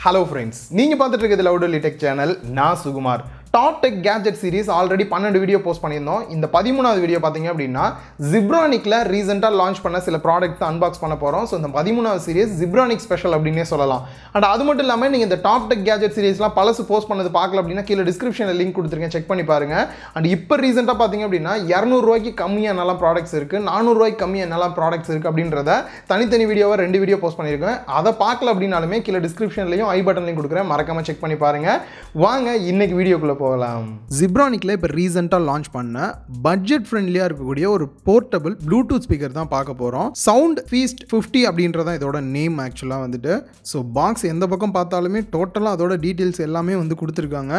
Hello friends, நீங்க பார்த்துட்டு இருக்கிறது லவுடலி டெக் சேனல். நான் Sukumar. Top tech gadget series already 12 video post பண்ணியிருந்தோம். இந்த 13வது வீடியோ பார்த்தீங்க அப்படின்னா Zebronicsல ரீசெண்டாக லான்ச் பண்ண சில ப்ராடக்ட்ஸ் அன்பாக்ஸ் பண்ண போகிறோம். ஸோ இந்த 13வது சீரிஸ் Zebronics ஸ்பெஷல் அப்படின்னே சொல்லலாம். அண்ட் அது மட்டும் இல்லாமல் நீங்கள் இந்த டாப் டெக் கேட்ஜெட் சீரிஸ்லாம் பழசு போஸ்ட் பண்ணது பார்க்கல அப்படின்னா கீழே டிஸ்கிரிப்ஷனில் லிங்க் கொடுத்துருக்கேன், செக் பண்ணி பாருங்க. அண்ட் இப்போ ரீசெண்டாக பார்த்தீங்க அப்படின்னா 200 ரூபாய்க்கு கம்மியாக என்னெல்லாம் ப்ராடக்ட்ஸ் இருக்குது, 400 ரூபாய்க்கு கம்மியாக என்னெல்லாம் ப்ராடக்ட்ஸ் இருக்குது அப்படின்றத தனித்தனி வீடியோவை 2 வீடியோ போஸ்ட் பண்ணியிருக்கேன். அதை பார்க்கல அப்படின்னாலுமே கீழே டிஸ்கிரிப்ஷன்லையும் ஐ பட்டன்லையும் கொடுக்குறேன், மறக்காமல் செக் பண்ணி பாருங்க. வாங்க இன்னைக்கு வீடியோக்குள்ளே போகலாம். Zebronicsல இப்போ ரீசெண்டாக லான்ச் பண்ண பட்ஜெட் ஃப்ரெண்ட்லியாக இருக்கக்கூடிய ஒரு போர்ட்டபிள் ப்ளூடூத் ஸ்பீக்கர் தான் பார்க்க போகிறோம். சவுண்ட் ஃபீஸ்ட் 50 அப்படின்றதான் இதோட நேம் ஆக்சுவலாக வந்துட்டு. ஸோ பாக்ஸ் எந்த பக்கம் பார்த்தாலுமே டோட்டலாக அதோட டீட்டெயில்ஸ் எல்லாமே வந்து கொடுத்துருக்காங்க.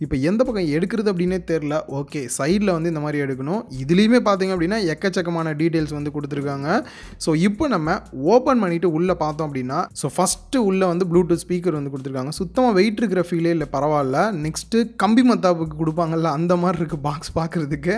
இப்போ எந்த பக்கம் எடுக்கிறது அப்படின்னே தெரில. ஓகே, சைடில் வந்து இந்த மாதிரி எடுக்கணும். இதுலேயுமே பார்த்தீங்க அப்படின்னா எக்கச்சக்கமான டீட்டெயில்ஸ் வந்து கொடுத்துருக்காங்க. ஸோ இப்போ நம்ம ஓப்பன் பண்ணிவிட்டு உள்ளே பார்த்தோம் அப்படின்னா ஃபஸ்ட்டு உள்ளே வந்து ப்ளூடூத் ஸ்பீக்கர் வந்து கொடுத்துருக்காங்க. சுத்தமாக வெயிட் இருக்கிற ஃபீலே இல்லை, பரவாயில்ல. நெக்ஸ்ட்டு கம்பி மத்தாப்புக்கு கொடுப்பாங்கல்ல, அந்த மாதிரி இருக்குது பாக்ஸ் பார்க்குறதுக்கு.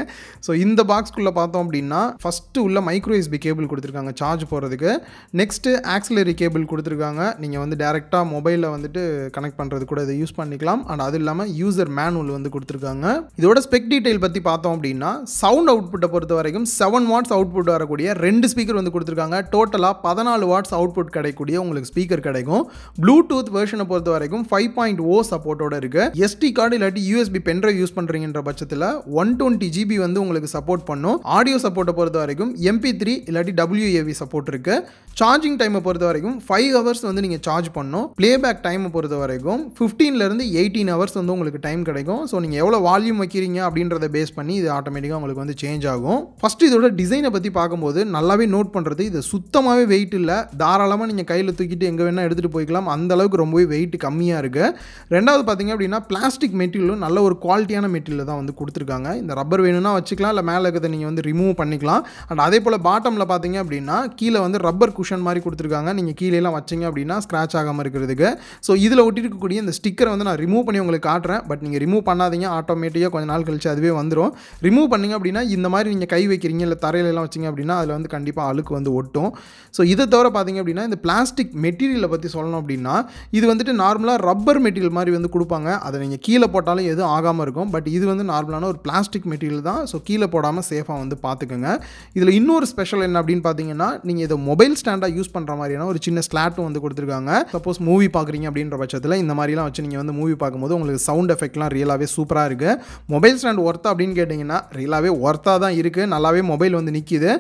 ஸோ இந்த பாக்ஸ்க்குள்ளே பார்த்தோம் அப்படின்னா ஃபஸ்ட்டு உள்ள மைக்ரோ USB கேபிள் கொடுத்துருக்காங்க சார்ஜ் போகிறதுக்கு. நெக்ஸ்ட்டு ஆக்சிலரி கேபிள் கொடுத்துருக்காங்க. நீங்கள் வந்து டேரெக்டாக மொபைலில் வந்துட்டு கனெக்ட் பண்ணுறது கூட இதை யூஸ் பண்ணிக்கலாம். அண்ட் அது இல்லாமல் யூசர் மேனுவல் வந்து கொடுத்துருக்காங்க. இதோட ஸ்பெக் டீட்டெயில் பற்றி பார்த்தோம் அப்படின்னா சவுண்ட் அவுட்புட்டை பொறுத்த வரைக்கும் 7 வாட்ஸ் அவுட்புட் வரக்கூடிய 2 ஸ்பீக்கர் வந்து கொடுத்துருக்காங்க. டோட்டலாக 14 வாட்ஸ் அவுட்புட் கிடைக்கக்கூடிய உங்களுக்கு ஸ்பீக்கர் கிடைக்கும். ப்ளூடூத் வெர்ஷனை பொறுத்த வரைக்கும் 5.0 சப்போர்ட்டோட இருக்குது. SD கார்டு இல்லாட்டி USB பென்ட்ரைவ் யூஸ் பண்ணுறீங்கன்ற பட்சத்தில் 120 GB வந்து உங்களுக்கு சப்போர்ட் பண்ணும். ஆடியோ சப்போர்ட்டை பொறுத்த வரைக்கும் MP3 இல்லாட்டி WAV சப்போர்ட் இருக்கு. சார்ஜிங் டைமை பொறுத்த வரைக்கும் 5 ஹவர்ஸ் வந்து நீங்கள் சார்ஜ் பண்ணணும். பிளேபேக் டைமை பொறுத்த வரைக்கும் 15 to 18 ஹவர்ஸ் வந்து உங்களுக்கு டைம் கிடைக்கும். ஸோ நீங்கள் எவ்வளோ வால்யூம் வைக்கிறீங்க அப்படின்றத பேஸ் பண்ணி இது ஆட்டோமேட்டிக்காக உங்களுக்கு வந்து சேஞ்ச் ஆகும். ஃபர்ஸ்ட் இதோட டிசைனை பற்றி பார்க்கும்போது நல்லாவே நோட் பண்ணுறது, இது சுத்தமாகவே வெயிட் இல்லை. தாராளமாக நீங்கள் கையில் தூக்கிட்டு எங்கே வேணால் எடுத்துகிட்டு போய்க்கலாம். அந்த அளவுக்கு ரொம்பவே வெயிட் கம்மியாக இருக்குது. ரெண்டாவது பார்த்தீங்க அப்படின்னா பிளாஸ்டிக் மெட்டீரியலும் நல்ல ஒரு குவாலிட்டியான மெட்டீரியல் தான் வந்து கொடுத்துருக்காங்க. இந்த ரப்பர் வேணும்னா வச்சுக்கலாம், இல்லை மேலே இருக்கிறத நீங்கள் வந்து ரிமூவ் பண்ணிக்கலாம். அண்ட் அதே போல் பாட்டமில் பார்த்தீங்க அப்படின்னா கீழே வந்து ரப்பர் குஷன் மாதிரி கொடுத்துருக்காங்க. நீங்கள் கீழேலாம் வச்சிங்க அப்படின்னா ஸ்க்ராட்ச் ஆகாமல் இருக்கிறதுக்கு. ஸோ இதில் ஒட்டிருக்கக்கூடிய இந்த ஸ்டிக்கரை வந்து நான் ரிமூவ் பண்ணி உங்களுக்கு காட்டுறேன். பட் நீங்கள் ரிமூவ் பண்ணாதீங்க, ஆட்டோமேட்டிக்காக கொஞ்சம் நாள் கழிச்சு அதுவே வந்துடும். ரிமூவ் பண்ணிங்க அப்படின்னா இந்த மாதிரி நீங்கள் கை வைக்கிறீங்க இல்லை தரையிலலாம் வச்சிங்க அப்படின்னா அதில் வந்து கண்டிப்பாக அழுக்கு வந்து ஒட்டும். ஸோ இதை தவிர பார்த்தீங்க அப்படின்னா இந்த பிளாஸ்டிக் மெட்டீரியலை பற்றி சொல்லணும் அப்படின்னா இது வந்துட்டு நார்மலாக ரப்பர் மெட்டீரியல் மாதிரி வந்து கொடுப்பாங்க. அதை நீங்கள் கீழே போட்டாலும் எதுவும் ஆகாமல் இருக்கும். பட் இது வந்து நார்மலான ஒரு பிளாஸ்டிக் மெட்டீரியல் தான். ஸோ கீழே போடாமல் சேஃபாக வந்து பார்த்துக்கோங்க. இதில் இன்னொரு ஸ்பெஷல் என்ன அப்படின்னு பார்த்தீங்கன்னா நீங்கள் இதை மொபைல் ஸ்டாண்டாக யூஸ் பண்ணுற மாதிரியான ஒரு சின்ன ஸ்லாட்டும் வந்து கொடுத்துருக்காங்க. சப்போஸ் மூவி பார்க்குறீங்க அப்படின்ற பட்சத்தில் இந்த மாதிரிலாம் வச்சு நீங்கள் வந்து மூவி பார்க்கும்போது உங்களுக்கு சவுண்ட் எஃபெக்ட்லாம் ரியலாகவே சூப்பராக இருக்குது. மொபைல் ஸ்டாண்ட் ஒர்த்தா அப்படின்னு கேட்டிங்கன்னா ரியலாகவே ஒர்த்தாக தான் இருக்குது. நல்லாவே மொபைல் வந்து நிற்கிது.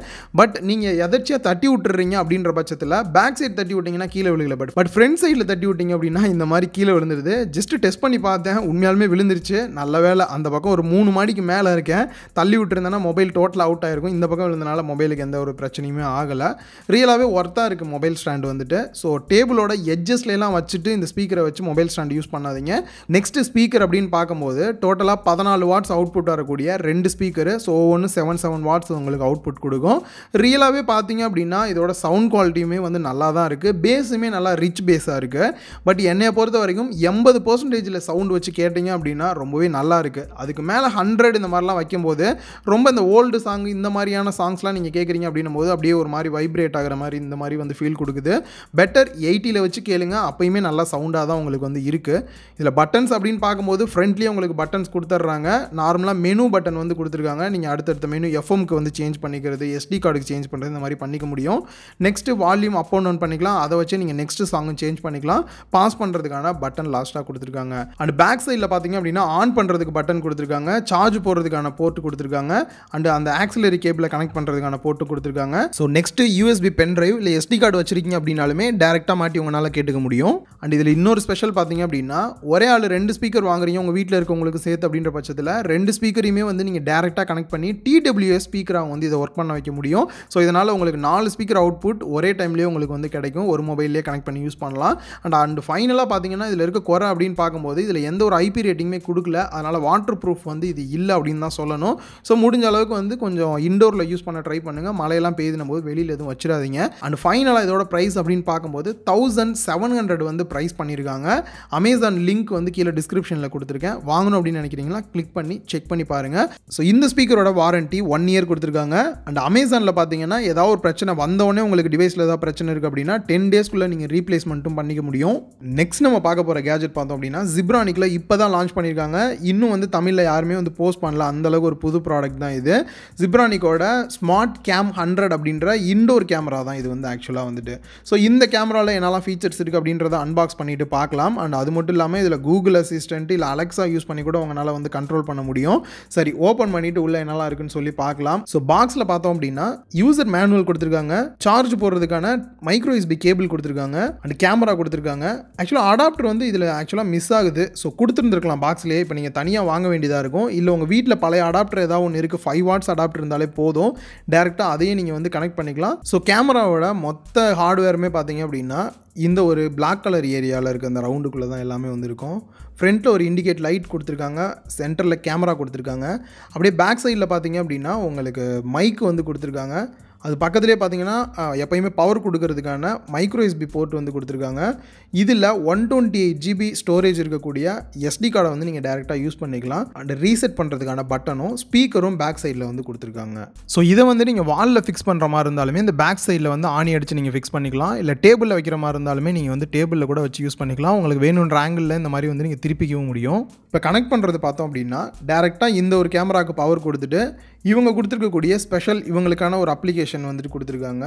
பட் நீங்கள் எதாச்சியாக தட்டி விட்டுறீங்க அப்படின்ற பட்சத்தில் பேக் சைடு தட்டி விட்டிங்கன்னா கீழே விழுகல. பட் ஃப்ரண்ட் சைடில் தட்டி விட்டிங்க அப்படின்னா இந்த மாதிரி கீழே விழுந்துருது. ஜஸ்ட் டெஸ்ட் பண்ணி பார்த்தேன், உண்மையாலுமே விழுந்துருச்சு. நல்ல வேலை அந்த பக்கம் ஒரு 3 மாடிக்கு மேலே இருக்கேன். தள்ளி விட்டுருந்தேன்னா மொபைல் டோட்டல் அவுட் ஆகிருக்கும். இந்த பக்கம் விழுந்தனால மொபைலுக்கு எந்த ஒரு பிரச்சனையுமே ஆகலை. ரியலாகவே ஒர்த்தாக இருக்குது மொபைல் ஸ்டாண்ட் வந்துட்டு. ஸோ டேபிளோட எட்ஜஸ்லாம் வச்சுட்டு இந்த ஸ்பீக்கரை வச்சு மொபைல் ஸ்டாண்ட் யூஸ் பண்ணாதீங்க. நெக்ஸ்ட் ஸ்பீக்கர் அப்படின்னு பார்க்கும்போது டோட்டலாக 14 வாட்ஸ் அவுட்புட் வரக்கூடிய 2 ஸ்பீக்கரு. ஸோ ஒவ்வொன்று 7 வாட்ஸ் உங்களுக்கு அவுட்புட் கொடுக்கும். ரியலாகவே பார்த்தீங்க அப்படின்னா இதோட சவுண்ட் குவாலிட்டியுமே வந்து நல்லா தான் இருக்குது. பேஸுமே நல்லா ரிச் பேஸாக இருக்குது. பட் என்னையை பொறுத்த வரைக்கும் 80% சவுண்ட் வச்சு கேட்டிங்க அப்படின்னா ரொம்பவே நல்லா இருக்குது. அதுக்கு மேலே 100 இந்த மாதிரிலாம் வைக்கும்போது ரொம்ப இந்த ஓல்டு சாங் இந்த மாதிரியான சாங்ஸ்லாம் நீங்கள் கேட்குறீங்க அப்படின்னும் போது அப்படியே ஒரு மாதிரி வைப்ரேட் ஆகிற மாதிரி இந்த மாதிரி வந்து ஃபீல் கொடுக்குது. பெட்டர் 80 வச்சு கேளுங்க, அப்பயுமே நல்லா சவுண்டாக தான் உங்களுக்கு வந்து இருக்குது. இதில் பட்டன்ஸ் அப்படின்னு பார்க்கும்போது ஃப்ரண்ட்லேயே உங்களுக்கு பட்டன்ஸ் கொடுத்துட்றாங்க. நார்மலாக மெனு பட்டன் வந்து கொடுத்துருக்காங்க. நீங்கள் அடுத்தடுத்த மெனு எஃப்எம்க்கு வந்து சேஞ்ச் பண்ணிக்கிறது, SD கார்டுக்கு சேஞ்ச் பண்ணுறது, இந்த மாதிரி பண்ணிக்க முடியும். Next volume up and down பண்ணிக்கலாம். அதை வச்சு நீங்கள் நெக்ஸ்ட் சாங்கும் சேஞ்ச் பண்ணிக்கலாம். பாஸ் பண்ணுறதுக்கான பட்டன் லாஸ்ட்டாக கொடுத்துருக்காங்க. அண்ட் பேக் சைடில் பார்த்தீங்க அப்படின்னா ஆன் பண்ணுறதுக்கு பட்டன் கொடுத்துருக்காங்க, சார்ஜ் போடுறதுக்கான போர்ட் கொடுத்துருக்காங்க, அண்ட் அந்த ஆக்சிலரி கேபிளை கனெக்ட் பண்ணுறதுக்கான போர்ட் கொடுத்துருக்காங்க. So next USB pen drive இல்லை SD கார்டு வச்சிருக்கீங்க அப்படின்னாலுமே டேரெக்டாக மாட்டி உங்களால் கேட்டுக்க முடியும். அண்ட் இதில் இன்னொரு ஸ்பெஷல் பார்த்தீங்க அப்படின்னா ஒரே ஆள் 2 ஸ்பீக்கர் வாங்குறீங்க உங்கள் வீட்டில் இருக்கவங்களுக்கு சேர்த்து அப்படின்ற பட்சத்தில் 2 ஸ்பீக்கரையுமே வந்து நீங்கள் டேரெக்டாக கனெக்ட் பண்ணி TWS ஸ்பீக்கராக வந்து இதை ஒர்க் பண்ண வைக்க முடியும். ஸோ இதனால் உங்களுக்கு 4 ஸ்பீக்கர் அவுட்புட் ஒரே டைம்லேயே உங்களுக்கு வந்து கிடைக்கும். ஒரு மொபைல்லேயே கனெக்ட் பண்ணி யூஸ் பண்ணலாம். அண்ட் ஃபைனலாக பார்த்தீங்கன்னா இதில் இருக்க குறை அப்படின்னு பார்க்கும்போது இதில் எந்த ஒரு IP ரேட்டிங்குமே கொடுக்கல, அதனால் வாட்டர் ப்ரூஃப் வந்து இது இல்லை அப்படின்னு தான் சொல்லணும். ஸோ முடிஞ்ச அளவுக்கு வந்து கொஞ்சம் இண்டோரில் யூஸ் பண்ண ட்ரை பண்ணுங்கள். மழையெல்லாம் பெய்யுதுனும் போது வெளியில் எதுவும் வச்சிடாதீங்க. அண்ட் ஃபைனலாக இதோட ப்ரைஸ் அப்படின்னு பார்க்கும்போது 1700 வந்து ப்ரைஸ் பண்ணியிருக்காங்க. அமேசான் லிங்க் வந்து கீழே டிஸ்கிரிப்ஷனில் கொடுத்துருக்கேன். வாங்கணும் அப்படின்னு நினைக்கிறீங்களா கிளிக் பண்ணி செக் பண்ணி பாருங்கள். ஸோ இந்த ஸ்பீக்கரோட வாரண்ட்டி 1 இயர் கொடுத்துருக்காங்க. அண்ட் அமேசானில் பார்த்தீங்கன்னா ஏதாவது ஒரு பிரச்சனை வந்தோடனே உங்களுக்கு டிவைஸில் ஏதாவது பிரச்சனை இருக்குது அப்படின்னா 10 டேஸ்க்குள்ளே நீங்கள் ரீப்ளேஸ்மெண்ட்டும் பண்ணிக்க முடியும். நெக்ஸ்ட் நம்ம பார்க்க போகிற கேஜெட் பார்த்தோம் அப்படின்னா Zebronicsல இப்போ தான் லான்ச் பண்ணியிருக்காங்க. இன்னும் வந்து தமிழில் யாருமே வந்து போஸ்ட் பண்ணல, அந்தளவுக்கு ஒரு புது ப்ராடக்ட் தான் இது. Zebronicsோட ஸ்மார்ட் கேம் 100 அப்படின்ற இண்டோர் கேமரா தான் இது வந்து ஆக்சுவலாக வந்துட்டு. ஸோ இந்த கேமராவில் என்னெல்லாம் ஃபீச்சர்ஸ் இருக்குது அப்படின்றத அன்பாக்ஸ் பண்ணிட்டு பார்க்கலாம். அண்ட் அது மட்டும் இல்லாமல் இதில் கூகுள் அசிஸ்டன்ட் இல்லை அலெக்ஸா யூஸ் பண்ணி கூட உங்களால் வந்து கண்ட்ரோல் பண்ண முடியும். சரி, ஓப்பன் பண்ணிட்டு உள்ள என்னெல்லாம் இருக்குன்னு சொல்லி பார்க்கலாம். ஸோ பாக்ஸில் பார்த்தோம் அப்படின்னா யூசர் மேனுவல் கொடுத்துருக்காங்க, சார்ஜ் போடுறதுக்கான மைக்ரோ யூஎஸ்பி கேபிள் கொடுத்துருக்காங்க, அண்ட் கேமரா கொடுத்துருக்காங்க. ஆக்சுவலாக அடாப்டர் வந்து இதில் ஆக்சுவலாக மிஸ் ஆகுது. ஸோ கொடுத்துருந்துருக்கலாம் பாக்ஸ்லேயே. இப்போ நீங்கள் தனியாக வாங்க வேண்டியதாக இருக்கும். இல்லை உங்கள் வீட்டில் பழைய அடாப்டர் ஏதாவது ஒன்று இருக்குது, 5 வாட்ஸ் அடாப்டர் இருந்தாலே போதும், டேரெக்டாக அதையும் நீங்கள் வந்து கனெக்ட் பண்ணிக்கலாம். ஸோ கேமராவோட மொத்த ஹார்ட்வேருமே பார்த்தீங்க அப்படின்னா இந்த ஒரு பிளாக் கலர் ஏரியாவில் இருக்க அந்த ரவுண்டுக்குள்ளே தான் எல்லாமே வந்து இருக்கும். ஃப்ரண்ட்டில் ஒரு இண்டிகேட் லைட் கொடுத்துருக்காங்க, சென்டரில் கேமரா கொடுத்துருக்காங்க. அப்படியே பேக் சைடில் பார்த்தீங்க அப்படின்னா உங்களுக்கு மைக் வந்து கொடுத்துருக்காங்க. அது பக்கத்துலேயே பார்த்தீங்கன்னா எப்போயுமே பவர் கொடுக்கறதுக்கான மைக்ரோ யூஎஸ்பி போர்ட் வந்து கொடுத்துருக்காங்க. இதில் 128 GB ஸ்டோரேஜ் இருக்கக்கூடிய SD கார்டை வந்து நீங்கள் டேரெக்டாக யூஸ் பண்ணிக்கலாம். அண்ட் ரீசெட் பண்ணுறதுக்கான பட்டனும் ஸ்பீக்கரும் பேக் சைடில் வந்து கொடுத்துருக்காங்க. ஸோ இதை வந்து நீங்கள் வாலில் ஃபிக்ஸ் பண்ணுற மாதிரி இருந்தாலுமே இந்த பேக் சைடில் வந்து ஆணி அடித்து நீங்கள் ஃபிக்ஸ் பண்ணிக்கலாம். இல்லை டேபிளில் வைக்கிற மாதிரி இருந்தாலுமே நீங்கள் வந்து டேபிளில் கூட வச்சு யூஸ் பண்ணிக்கலாம். உங்களுக்கு வேணுன்ற ஆங்கிளில் இந்த மாதிரி வந்து நீங்கள் திருப்பிக்கவும் முடியும். இப்போ கனெக்ட் பண்ணுறது பார்த்தோம் அப்படின்னா டேரெக்டாக இந்த ஒரு கேமராவுக்கு பவர் கொடுத்துட்டு இவங்க கொடுத்துருக்கக்கூடிய ஸ்பெஷல் இவங்களுக்கான ஒரு அப்ளிகேஷன் வந்துட்டு கொடுத்துருக்காங்க.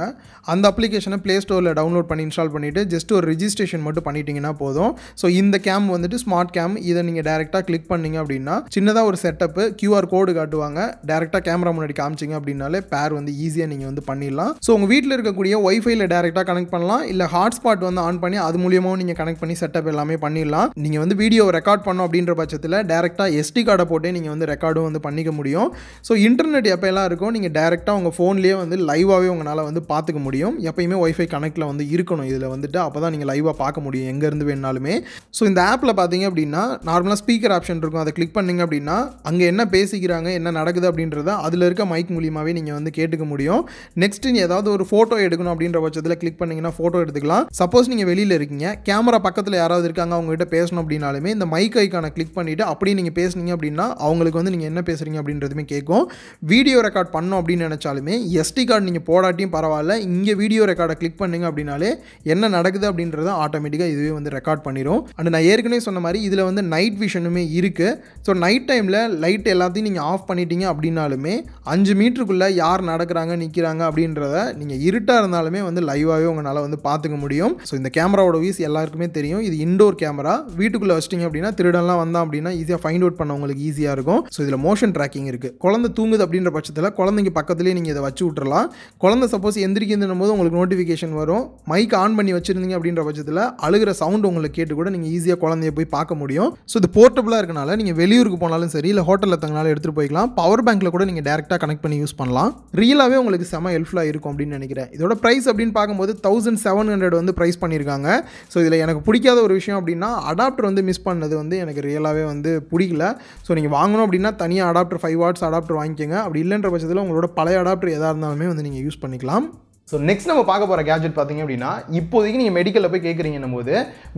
அந்த அப்ளிகேஷனை ப்ளே ஸ்டோரில் டவுன்லோட் பண்ணி இன்ஸ்டால் பண்ணிவிட்டு ஜஸ்ட் ஒரு ரிஜிஸ்ட்ரேஷன் மட்டும் பண்ணிட்டீங்கன்னா போதும். ஸோ இந்த கேம் வந்துட்டு ஸ்மார்ட் கேம். இதை நீங்கள் டேரெக்டாக கிளிக் பண்ணிங்க அப்படின்னா சின்னதாக ஒரு செட்டப்பு QR கோடு காட்டுவாங்க. டேரெக்டாக கேமரா முன்னாடி காமிச்சிங்க அப்படின்னாலே பேர் வந்து ஈஸியாக நீங்கள் வந்து பண்ணிடலாம். ஸோ உங்கள் வீட்டில் இருக்கக்கூடிய ஒய்ஃபைல டேரெக்டாக கனெக்ட் பண்ணலாம். இல்லை ஹாட்ஸ்பாட் வந்து ஆன் பண்ணி அது மூலியமாகவும் நீங்கள் கனெக்ட் பண்ணி செட்டப் எல்லாமே பண்ணிடலாம். நீங்கள் வந்து வீடியோ ரெக்கார்ட் பண்ணோம் அப்படின்ற பட்சத்தில் டேரெக்டாக SD கார்டை போட்டு நீங்கள் வந்து ரெக்கார்டும் வந்து பண்ணிக்க முடியும். ஸோ இன்டர்நெட் எப்போல்லாம் இருக்கும் நீங்கள் டேரெக்டாக உங்கள் ஃபோன்லேயே வந்து லைவாகவே உங்களால் வந்து பார்த்துக்க முடியும். எப்பயுமே ஒய்ஃபை கனெக்டில் வந்து இருக்கணும் இதில் வந்துட்டு. அப்போ தான் நீங்கள் லைவாக பார்க்க முடியும் எங்கேருந்து வேணாலுமே. ஸோ இந்த ஆப்பில் பார்த்தீங்க அப்படின்னா நார்மலாக ஸ்பீக்கர் ஆப்ஷன் இருக்கும். அதை கிளிக் பண்ணிங்க அப்படின்னா அங்கே என்ன பேசிக்கிறாங்க, என்ன நடக்குது அப்படின்றத அதில் இருக்க மைக் மூலியமாகவே நீங்கள் வந்து கேட்டுக்க முடியும். நெக்ஸ்ட் நீங்கள் ஏதாவது ஒரு ஃபோட்டோ எடுக்கணும் அப்படின்ற பட்சத்தில் கிளிக் பண்ணிங்கன்னா ஃபோட்டோ எடுத்துக்கலாம். சப்போஸ் நீங்கள் வெளியில் இருக்கீங்க, கேமரா பக்கத்தில் யாராவது இருக்காங்க, அவங்ககிட்ட பேசணும் அப்படின்னாலுமே இந்த மைக் ஐக்கானை கிளிக் பண்ணிவிட்டு அப்படியே நீங்கள் பேசுனீங்க அப்படின்னா அவங்களுக்கு வந்து நீங்கள் என்ன பேசுகிறீங்க அப்படின்றதுமே கேட்கும். வீடியோ ரெக்கார்ட் பண்ணோம் அப்படின்னு நினச்சாலுமே SD கார்டு நீங்கள் போடாட்டியும் பரவாயில்ல, இங்கே வீடியோ ரெக்கார்டை கிளிக் பண்ணிங்க அப்படின்னாலே என்ன நடக்குது அப்படின்றத ஆட்டோமேட்டிக்காக இதுவே வந்து ரெக்கார்ட் பண்ணிடும். அண்ட் நான் ஏற்கனவே சொன்ன மாதிரி இதில் வந்து நைட் விஷனுமே இருக்குது. ஸோ நைட் டைமில் லைட் எல்லாத்தையும் நீங்கள் ஆஃப் பண்ணிட்டீங்க அப்படின்னாலுமே 5 மீட்டருக்குள்ளே யார் நடக்கிறாங்க நிற்கிறாங்க அப்படின்றத நீங்கள் இருட்டாக இருந்தாலுமே வந்து லைவாகவே உங்களால் வந்து பார்த்துக்க முடியும். ஸோ இந்த கேமராவோட வீஸ் எல்லாருக்குமே தெரியும். இது இண்டோர் கேமரா. வீட்டுக்குள்ளே வச்சிட்டிங்க அப்படின்னா திருடெல்லாம் வந்தான் அப்படின்னா ஈஸியாக ஃபைண்ட் அவுட் பண்ண உங்களுக்கு ஈஸியாக இருக்கும். ஸோ இதில் மோஷன் ட்ராக்கிங் இருக்குது. குழந்தை தூங்குது அப்படின்ற பட்சத்தில் குழந்தைங்க பக்கத்துலேயே நீங்கள் இதை வச்சு விட்டுறலாம். குழந்தை சப்போஸ் எந்திரிக்கின்ற போது உங்களுக்கு நோட்டிஃபிகேஷன் வரும். மைக் ஆன் பண்ணி வச்சுருந்தீங்க அப்படின்ற பட்சத்தில் அழுகிற சவுண்ட் உங்களுக்கு கேட்டு கூட நீங்கள் ஈஸியாக குழந்தைய போய் பார்க்க முடியும். ஸோ இது போர்ட்டபுளாக இருக்கனால நீங்கள் வெளியூருக்கு போனாலும் சரி, இல்லை ஹோட்டலில் தங்கினாலும் எடுத்துகிட்டு போய்க்கலாம். பவர் பேங்க்கில் கூட நீங்கள் டேரெக்டாக கனெக்ட் பண்ணி யூஸ் பண்ணலாம். ரியலாகவே உங்களுக்கு செம ஹெல்ப்ஃபுல்லாக இருக்கும் அப்படின்னு நினைக்கிறேன். இதோட ப்ரைஸ் அப்படின்னு பார்க்கும்போது 1700 வந்து ப்ரைஸ் பண்ணியிருக்காங்க. ஸோ இதில் எனக்கு பிடிக்காத ஒரு விஷயம் அப்படின்னா அடாப்டர் வந்து மிஸ் பண்ணது வந்து எனக்கு ரியலாகவே வந்து பிடிக்கல. ஸோ நீங்கள் வாங்கணும் அப்படின்னா தனியாக அடாப்டர் 5 வாட்ஸ் அடாப்டர் வாங்கிக்கோங்க. அப்படி இல்லைன்ற பட்சத்தில் உங்களோட பழைய அடாப்டர் எதாக இருந்தாலுமே வந்து நீங்கள் யூஸ் பண்ணிக்கலாம். ஸோ நெக்ஸ்ட் நம்ம பார்க்க போகிற கேஜெட் பார்த்தீங்க அப்படின்னா இப்போதைக்கு நீங்கள் மெடிக்கலில் போய் கேட்குறீங்கன்னும் போது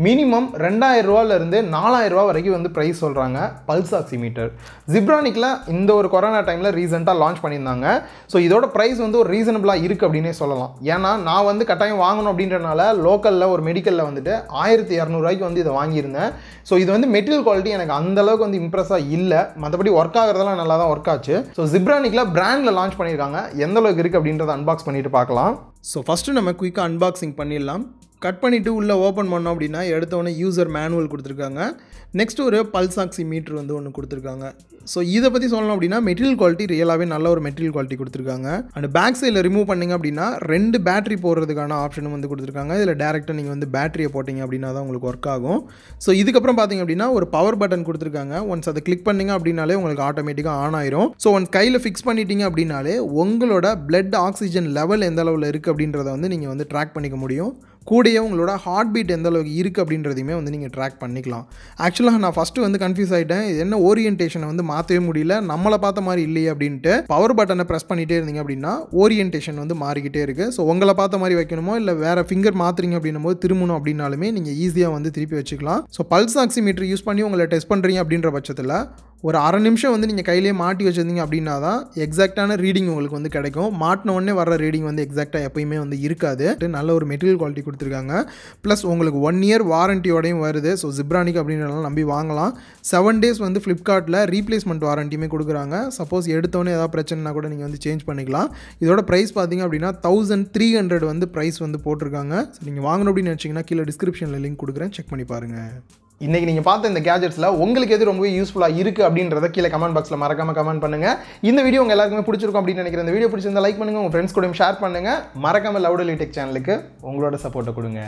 மினிமம் 2000 ரூபாயிலிருந்து 4000 ரூபா வரைக்கும் வந்து ப்ரைஸ் சொல்கிறாங்க. பல்ஸ் ஆக்சிமீட்டர் Zebronicsல இந்த ஒரு கொரோனா டைமில் ரீசெண்டாக லான்ச் பண்ணியிருந்தாங்க. ஸோ இதோட ப்ரைஸ் வந்து ஒரு ரீசனபிளாக இருக்குது அப்படின்னே சொல்லலாம். ஏன்னா நான் வந்து கட்டாயம் வாங்கணும் அப்படின்றனால லோக்கலில் ஒரு மெடிக்கலில் வந்துட்டு 1200 ரூபாய்க்கு வந்து இதை வாங்கியிருந்தேன். ஸோ இது வந்து மெட்டீரியல் குவாலிட்டி எனக்கு அந்தளவுக்கு வந்து இம்ப்ரெஸ்ஸாக இல்லை. மற்றபடி ஒர்க் ஆகிறதெல்லாம் நல்லா தான் ஒர்க் ஆச்சு. ஸோ Zebronicsல பிராண்டில் லான்ச் பண்ணியிருக்காங்க. எந்த அளவுக்கு இருக்குது அப்படின்றத அன்பாக்ஸ் பண்ணிட்டு பார்க்கலாம். ஸோ ஃபஸ்ட்டு நம்ம குயிக்காக அன்பாக்சிங் பண்ணிடலாம். கட் பண்ணிவிட்டு உள்ளே ஓப்பன் பண்ணோம் அப்படின்னா எடுத்தோடனே யூசர் மேனுவல் கொடுத்துருக்காங்க. நெக்ஸ்ட் ஒரு பல்ஸ் ஆக்சிமீட்டர் வந்து ஒன்று கொடுத்துருக்காங்க. ஸோ இதை பற்றி சொல்லணும் அப்படின்னா மெட்டீரியல் குவாலிட்டி ரியலாகவே நல்ல ஒரு மெட்டீரியல் குவாலிட்டி கொடுத்துருக்காங்க. அண்ட் பேக் சைடில் ரிமூவ் பண்ணிங்க அப்படின்னா 2 பேட்டரி போடுறதுக்கான ஆப்ஷனும் வந்து கொடுத்துருக்காங்க. இதில் டேரெக்டாக நீங்கள் வந்து பேட்டரியை போட்டிங்க அப்படின்னா தான் உங்களுக்கு ஒர்க் ஆகும். ஸோ இதுக்கப்புறம் பார்த்தீங்க அப்படின்னா ஒரு பவர் பட்டன் கொடுத்துருக்காங்க. ஒன்ஸ் அதை கிளிக் பண்ணிங்க அப்படின்னாலே உங்களுக்கு ஆட்டோமேட்டிக்காக ஆன் ஆயிரும். ஸோ ஒன்ஸ் கையில் ஃபிக்ஸ் பண்ணிட்டீங்க அப்படின்னாலே உங்களோட பிளட் ஆக்சிஜன் லெவல் எந்த அளவில் இருக்குது அப்படின்றத வந்து நீங்கள் வந்து ட்ராக் பண்ணிக்க முடியும். கூடயே உங்களோட ஹார்ட் பீட் எந்த அளவுக்கு இருக்குது அப்படின்றதையுமே வந்து நீங்கள் ட்ராக் பண்ணிக்கலாம். ஆக்சுவலாக நான் ஃபஸ்ட்டு வந்து கன்ஃபியூஸ் ஆகிட்டேன், இது என்ன ஓரியன்டேஷனை வந்து மாற்றவே முடியல, நம்மளை பார்த்த மாதிரி இல்லையே அப்படின்ட்டு. பவர் பட்டனை ப்ரெஸ் பண்ணிகிட்டே இருந்தீங்க அப்படின்னா ஓரியன்டேஷன் வந்து மாறிக்கிட்டே இருக்குது. ஸோ உங்களை பார்த்த மாதிரி வைக்கணுமோ இல்லை வேறு ஃபிங்கர் மாற்றுறீங்க அப்படின்னும் போது திரும்பணும் அப்படின்னாலுமே நீங்கள் ஈஸியாக வந்து திருப்பி வச்சுக்கலாம். ஸோ பல்ஸ் ஆக்சிமீட்டர் யூஸ் பண்ணி உங்களை டெஸ்ட் பண்ணுறீங்க அப்படின்ற பட்சத்தில் ஒரு அரை நிமிஷம் வந்து நீங்கள் கையிலேயே மாட்டி வச்சுருந்தீங்க அப்படின்னா தான் எக்ஸாக்டான ரீடிங் உங்களுக்கு வந்து கிடைக்கும். மாட்டின உடனே வர ரீடிங் வந்து எக்ஸாக்டாக எப்பயுமே வந்து இருக்காது. நல்ல ஒரு மெட்டீரியல் குவாலிட்டி கொடுத்துருக்காங்க. ப்ளஸ் உங்களுக்கு 1 இயர் வாரண்டியோடையும் வருது. ஸோ ஜிப்ரானிக் அப்படின்றலாம் நம்பி வாங்கலாம். 7 days வந்து ஃப்ளிப்கார்ட்டில் ரீப்ளேஸ்மெண்ட் வாரண்டியுமே கொடுக்குறாங்க. சப்போஸ் எடுத்தோன்னே ஏதாவது பிரச்சனைனா கூட நீங்கள் வந்து சேஞ்ச் பண்ணிக்கலாம். இதோட ப்ரைஸ் பார்த்தீங்க அப்படின்னா 1300 வந்து ப்ரைஸ் வந்து போட்டிருக்காங்க. ஸோ நீங்கள் வாங்கணும் அப்படின்னு நினச்சிங்கன்னா கீழே டிஸ்கிரிப்ஷனில் லிங்க் கொடுக்குறேன், செக் பண்ணி பாருங்கள். இன்றைக்கி நீங்கள் பார்த்த இந்த கேஜெட்ஸில் உங்களுக்கு எது ரொம்பவே யூஸ்ஃபுல்லாக இருக்குது அப்படின்றத கீழே கமெண்ட் பாக்ஸில் மறக்காமல் கமெண்ட் பண்ணுங்கள். இந்த வீடியோ உங்கள் எல்லாருக்குமே பிடிச்சிருக்கும் அப்படின்னு நினைக்கிறேன். இந்த வீடியோ பிடிச்சிருந்தா லைக் பண்ணுங்கள், உங்கள் ஃப்ரெண்ட்ஸ் கூட ஷேர் பண்ணுங்கள். மறக்காமல் லவுடலி டெக் சேனலுக்கு உங்களோட சப்போர்ட்டை கொடுங்க.